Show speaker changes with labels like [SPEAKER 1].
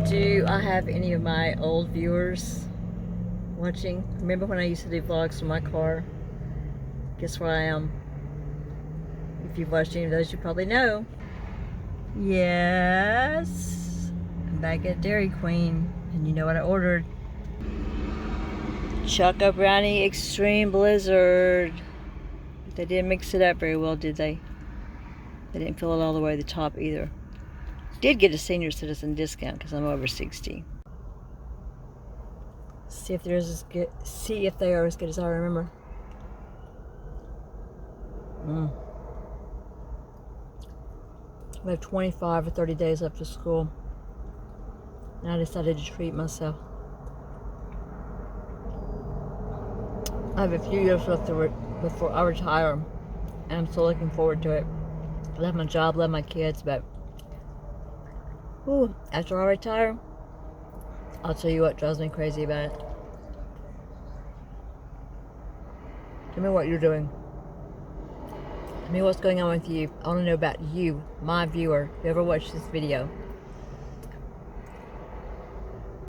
[SPEAKER 1] Do I have any of my old viewers watching? Remember when I used to do vlogs from my car? Guess where I am? If you've watched any of those, you probably know. Yes, I'm back at Dairy Queen, and you know what I ordered? Choco Brownie Extreme Blizzard. They didn't mix it up very well, did they? They didn't fill it all the way to the top either. Did get a senior citizen discount because I'm over 60. See if they're as good. See if they are as good as I remember. We have 25 or 30 days left of school, and I decided to treat myself. I have a few years left before I retire, and I'm still looking forward to it. I love my job, love my kids, but after I retire, I'll tell you what drives me crazy about it. Tell me what you're doing. Tell me what's going on with you. I want to know about you, my viewer, whoever watched this video.